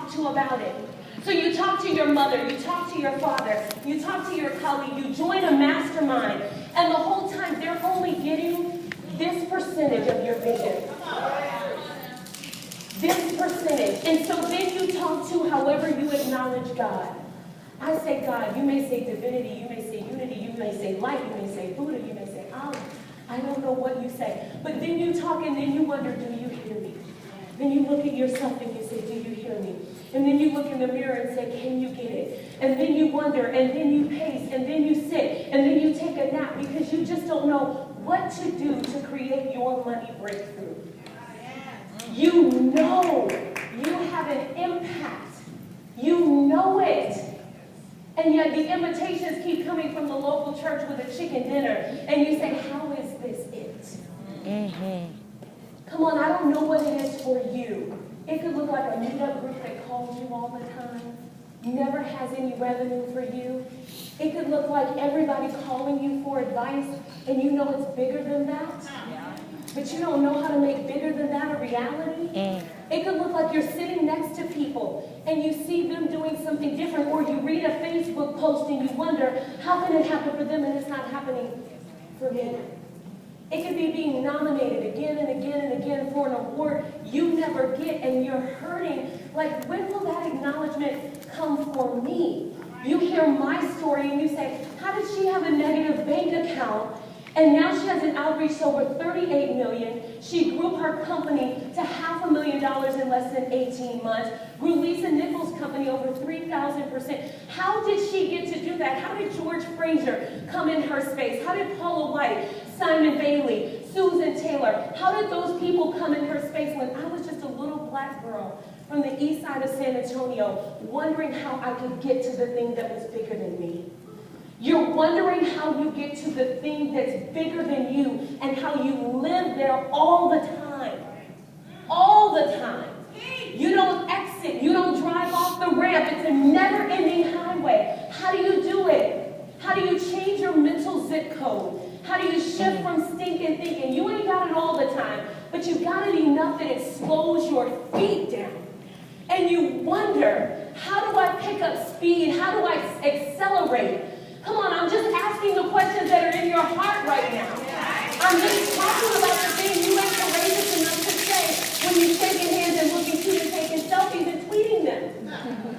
talk to about it. So you talk to your mother, you talk to your father, you talk to your colleague, you join a mastermind, and the whole time they're only getting this percentage of your vision. This percentage. And so then you talk to however you acknowledge God. I say God, you may say divinity, you may say unity, you may say light, you may say Buddha, you may say Allah. I don't know what you say. But then you talk and then you wonder, do you hear me? Then you look at yourself and you say, do you hear me? And then you look in the mirror and say, can you get it? And then you wonder, and then you pace, and then you sit, and then you take a nap because you just don't know what to do to create your money breakthrough. You know you have an impact. You know it. And yet the invitations keep coming from the local church with a chicken dinner. And you say, how is this it? Mm-hmm. Come on, I don't know what it is for you. It could look like a meetup group that calls you all the time, never has any revenue for you. It could look like everybody calling you for advice, and you know it's bigger than that. But you don't know how to make bigger than that a reality. It could look like you're sitting next to people, and you see them doing something different, or you read a Facebook post and you wonder, how can it happen for them and it's not happening for me? It could be being nominated again and again and again for an award you never get, and you're hurting. Like, when will that acknowledgement come for me? You hear my story and you say, how did she have a negative bank account? And now she has an outreach to over $38 million. She grew her company to $500,000 in less than 18 months. Grew Lisa Nichols' company over 3,000%. How did she get to do that? How did George Fraser come in her space? How did Paula White, Simon Bailey, Susan Taylor, how did those people come in her space when I was just a little black girl from the east side of San Antonio, wondering how I could get to the thing that was bigger than me? You're wondering how you get to the thing that's bigger than you and how you live there all the time. All the time. You don't exit. You don't drive off the ramp. It's a never-ending highway. How do you do it? How do you change your mental zip code? How do you shift from stinking thinking? You ain't got it all the time, but you got it enough that it slows your feet down. And you wonder, how do I pick up speed? How do I accelerate? Come on, I'm just asking the questions that are in your heart right now. I'm just talking about the things you ain't courageous enough to say when you're shaking hands and looking cute and taking selfies and tweeting them.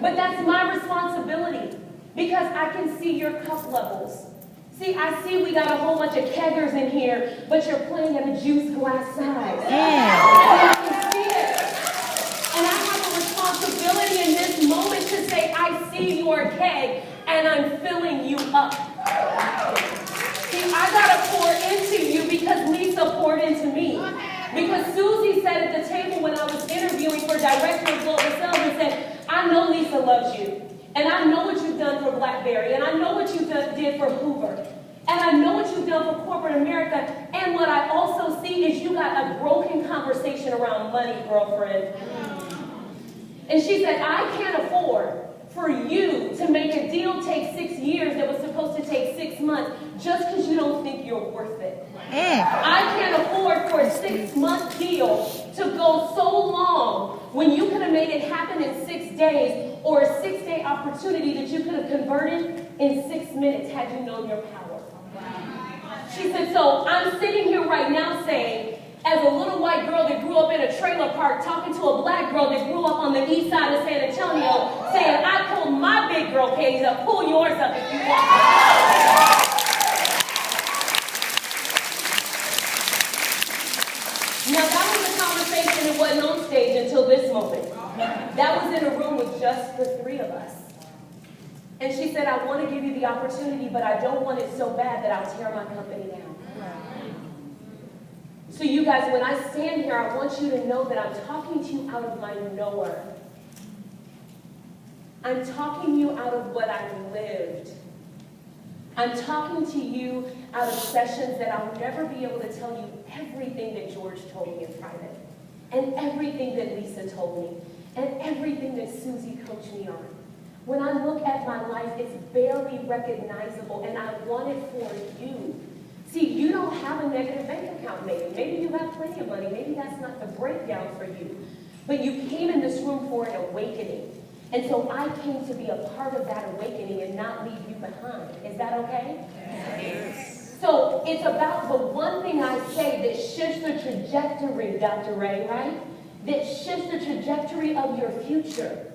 But that's my responsibility because I can see your cup levels. See, I see we got a whole bunch of keggers in here, but you're playing at a juice glass size. And I can see it. And I have a responsibility in this moment to say, I see your keg, and I'm filling you up. See, I got to pour into you because Lisa poured into me. Because Susie said at the table when I was interviewing for Director of Global Sales and said, I know Lisa loves you. And I know what you've done for BlackBerry. And I know what you did for Hoover. And I know what you've done for corporate America. And what I also see is you got a broken conversation around money, girlfriend. And she said, I can't afford for you to make a deal take 6 years that was supposed to take 6 months just because you don't think you're worth it. I can't afford for a 6-month deal to go so long when you could have made it happen in 6 days, or a 6-day opportunity that you could have converted in 6 minutes had you known your power. She said, so I'm sitting here right now saying, as a little white girl that grew up in a trailer park talking to a black girl that grew up on the east side of San Antonio, saying, I pulled my big girl cage up, pull yours up if you want. Now that was a conversation that wasn't on stage until this moment. That was in a room with just the 3 of us. And she said, I want to give you the opportunity, but I don't want it so bad that I'll tear my company down. So you guys, when I stand here, I want you to know that I'm talking to you out of my knower. I'm talking to you out of what I've lived. I'm talking to you out of sessions that I'll never be able to tell you everything that George told me in private, and everything that Lisa told me, and everything that Susie coached me on. When I look at my life, it's barely recognizable, and I want it for you. See, you don't have a negative bank account, maybe. Maybe you have plenty of money. Maybe that's not the breakdown for you. But you came in this room for an awakening. And so I came to be a part of that awakening and not leave you behind. Is that okay? Yes. So it's about the one thing I say that shifts the trajectory, Dr. Ray, right? That shifts the trajectory of your future.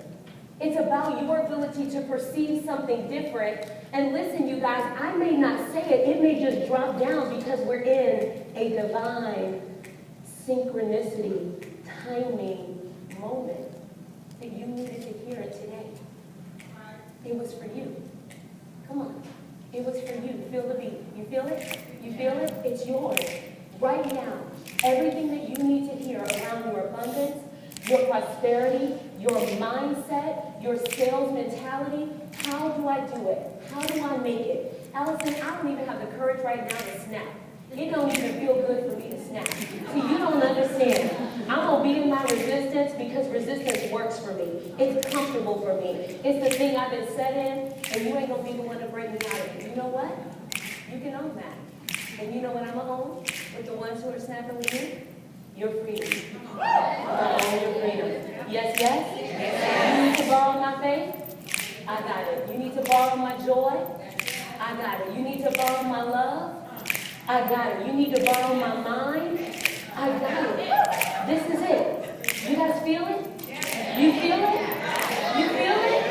It's about your ability to perceive something different. And listen, you guys, I may not say it. It may just drop down because we're in a divine synchronicity, timing moment that you needed to hear it today. It was for you. Come on. It was for you. Feel the beat. You feel it? You feel it? It's yours. Right now, everything that you need to hear around your abundance, your prosperity, your mindset, your sales mentality, how do I do it? How do I make it? Allyson, I don't even have the courage right now to snap. It don't even feel good for me to snap. See, you don't understand. I'm going to be in my resistance because resistance works for me. It's comfortable for me. It's the thing I've been set in, and you ain't going to be the one to break me out of it. You know what? You can own that. And you know what I'm going to own? With the ones who are snapping with me? Your freedom. I own your freedom. Yes, yes? You need to borrow my faith? I got it. You need to borrow my joy? I got it. You need to borrow my love? I got it. You need to borrow my mind? I got it. This is it. You guys feel it? You feel it? You feel it?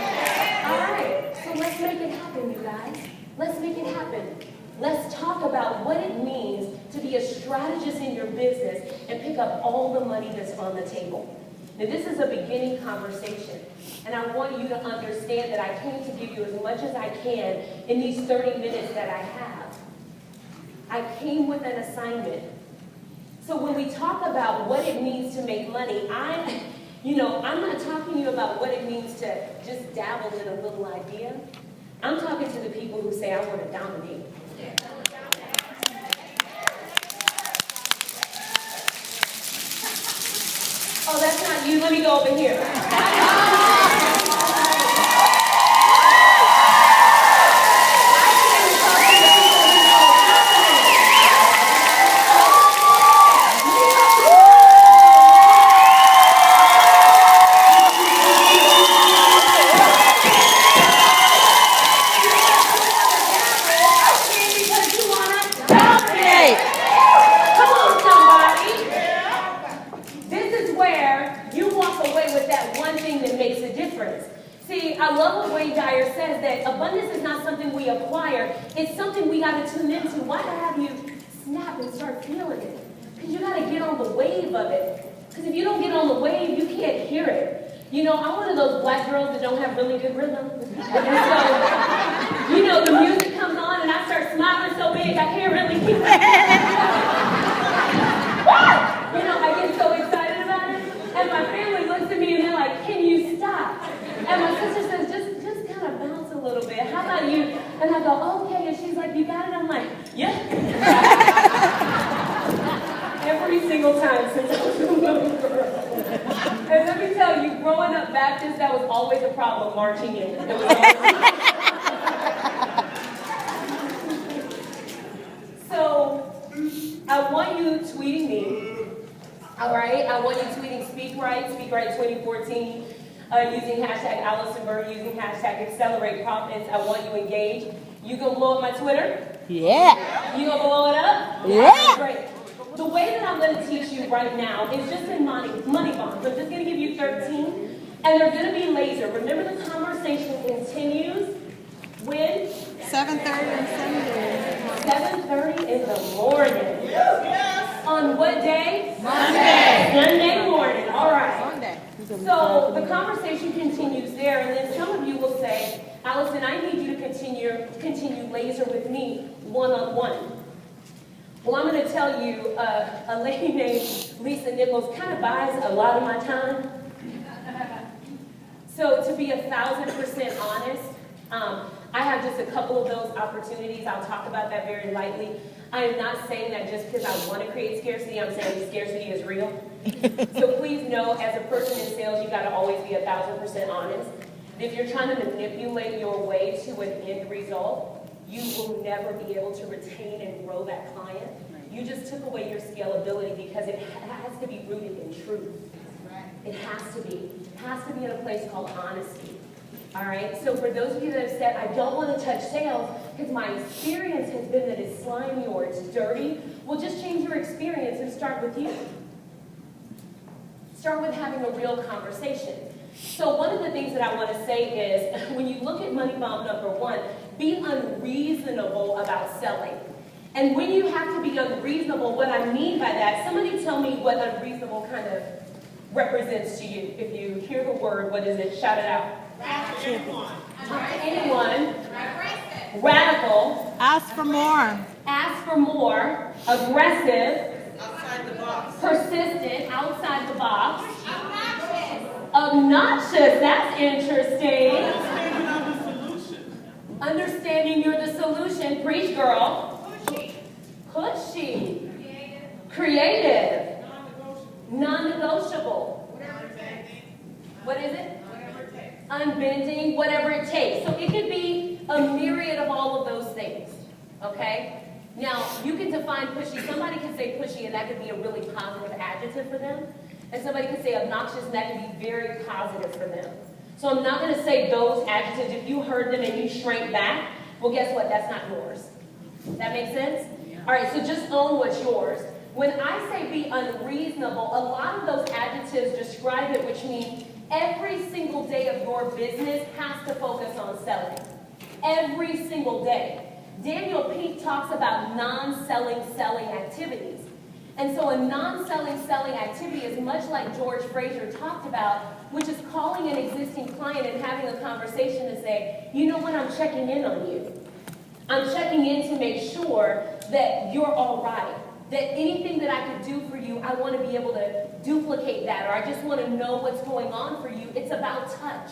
All right. So let's make it happen, you guys. Let's make it happen. Let's talk about what it means to be a strategist in your business and pick up all the money that's on the table. Now, this is a beginning conversation, and I want you to understand that I came to give you as much as I can in these 30 minutes that I have. I came with an assignment. So when we talk about what it means to make money, I'm not talking to you about what it means to just dabble in a little idea. I'm talking to the people who say, I want to dominate. Oh, that's not you. Let me go over here. Abundance is not something we acquire. It's something we got to tune into. Why have you snap and start feeling it? Because you got to get on the wave of it. Because if you don't get on the wave, you can't hear it. You know, I'm one of those black girls that don't have really good rhythm. And so, you know, the music comes on and I start smiling so big I can't really keep it. You know, I get so excited about it. And my family looks at me and they're like, can you stop? And my sister says, just kind of bounce a little bit. How about you? And I go, okay. And she's like, you got it? I'm like, yeah. Every single time since I was a little girl. And let me tell you, growing up Baptist, that was always a problem, marching in. So, I want you tweeting me. All right? I want you tweeting Speak Right 2014. Using hashtag Allyson Bird, using hashtag Accelerate Profits. I want you engaged. You gonna blow up my Twitter? Yeah. You gonna blow it up? Yeah. Great. The way that I'm gonna teach you right now is just in money bonds. I'm just gonna give you 13, and they're gonna be laser. Remember, the conversation continues when? 7:30 on Sunday. 7:30 in the morning. Yes. On what day? Monday. Sunday morning. All right. Sunday. So the conversation continues there, and then some of you will say, Allyson, I need you to continue laser with me one-on-one. Well, I'm going to tell you, a lady named Lisa Nichols kind of buys a lot of my time. So to be 1,000% honest, I have just a couple of those opportunities. I'll talk about that very lightly. I am not saying that just because I want to create scarcity. I'm saying scarcity is real. So please know, as a person in sales, you got to always be 1,000% honest. If you're trying to manipulate your way to an end result, you will never be able to retain and grow that client. You just took away your scalability because it has to be rooted in truth. It has to be. It has to be in a place called honesty. All right? So for those of you that have said, I don't want to touch sales because my experience has been that it's slimy or it's dirty, well, just change your experience and start with you. Start with having a real conversation. So one of the things that I want to say is, when you look at money bomb number 1, be unreasonable about selling. And when you have to be unreasonable, what I mean by that, somebody tell me what unreasonable kind of represents to you. If you hear the word, what is it? Shout it out. Anyone. Radical. Ask for more. Ask for more. Aggressive. Outside the box. Persistent. Outside the box. Obnoxious. That's interesting. Understanding you're the solution. Preach, girl. Pushy. Creative. Non-negotiable. What is it? Unbending, whatever it takes. So it could be a myriad of all of those things. Okay? Now, you can define pushy. Somebody could say pushy, and that could be a really positive adjective for them. And somebody could say obnoxious, and that could be very positive for them. So I'm not going to say those adjectives. If you heard them and you shrank back, well, guess what? That's not yours. That makes sense? All right, so just own what's yours. When I say be unreasonable, a lot of those adjectives describe it, which means every single day of your business has to focus on selling. Every single day. Daniel Pink talks about non-selling selling activities. And so a non-selling selling activity is much like George Fraser talked about, which is calling an existing client and having a conversation and say, you know what, I'm checking in on you. I'm checking in to make sure that you're all right. That anything that I could do for you, I want to be able to duplicate that, or I just want to know what's going on for you. It's about touch.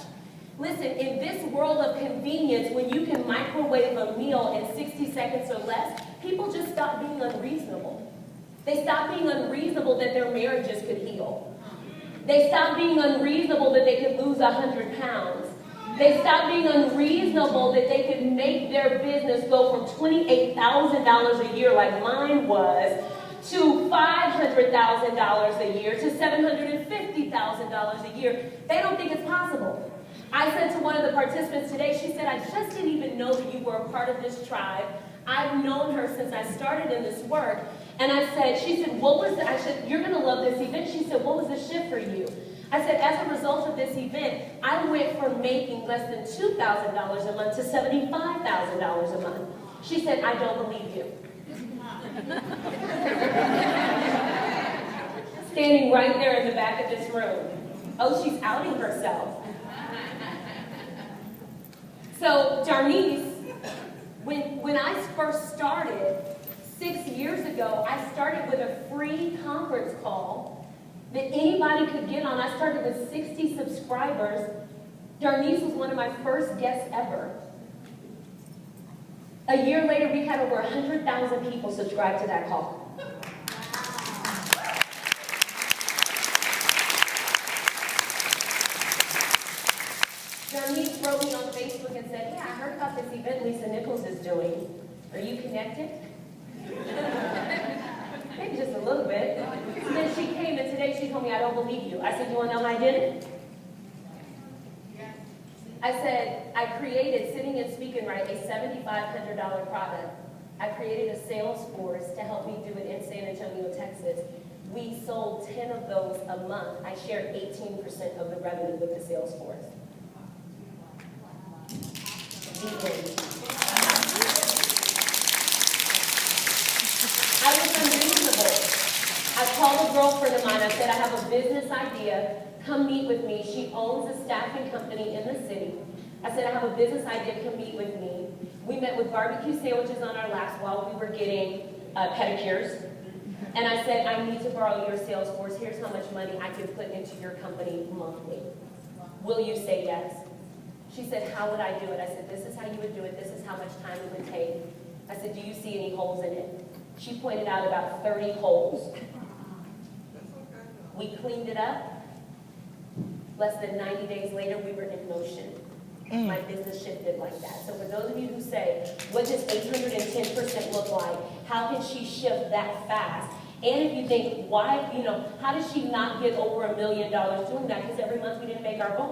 Listen, in this world of convenience, when you can microwave a meal in 60 seconds or less, people just stop being unreasonable. They stop being unreasonable that their marriages could heal. They stop being unreasonable that they could lose 100 pounds. They stop being unreasonable that they could make their business go from $28,000 a year like mine was to $500,000 a year to $750,000 a year. They don't think it's possible. I said to one of the participants today, she said, I just didn't even know that you were a part of this tribe. I've known her since I started in this work. And I said, she said, what was the, I said, you're going to love this event. She said, what was the shift for you? I said, as a result of this event, I went from making less than $2,000 a month to $75,000 a month. She said, I don't believe you. Standing right there in the back of this room. Oh, she's outing herself. So, Darnice, when I first started 6 years ago, I started with a free conference call that anybody could get on. I started with 60 subscribers. Darnice was one of my first guests ever. A year later, we had over 100,000 people subscribe to that call. Darnice wrote me on Facebook and said, yeah, I heard about this event Lisa Nichols is doing. Are you connected? Maybe just a little bit. And then she came and today she told me, I don't believe you. I said, you want to know how I did it? I said, I created Sitting and Speak and Write, a $7,500 product. I created a sales force to help me do it in San Antonio, Texas. We sold 10 of those a month. I shared 18% of the revenue with the sales force. I was unreasonable. I called a girlfriend of mine. I said, I have a business idea. Come meet with me. She owns a staffing company in the city. I said, I have a business idea. Come meet with me. We met with barbecue sandwiches on our laps while we were getting pedicures. And I said, I need to borrow your sales force. Here's how much money I could put into your company monthly. Will you say yes? She said, how would I do it? I said, this is how you would do it. This is how much time it would take. I said, do you see any holes in it? She pointed out about 30 holes. We cleaned it up. Less than 90 days later, we were in motion. My business shifted like that. So for those of you who say, what does 810% look like? How can she shift that fast? And if you think, why, how did she not get over $1 million doing that? Because every month we didn't make our goal.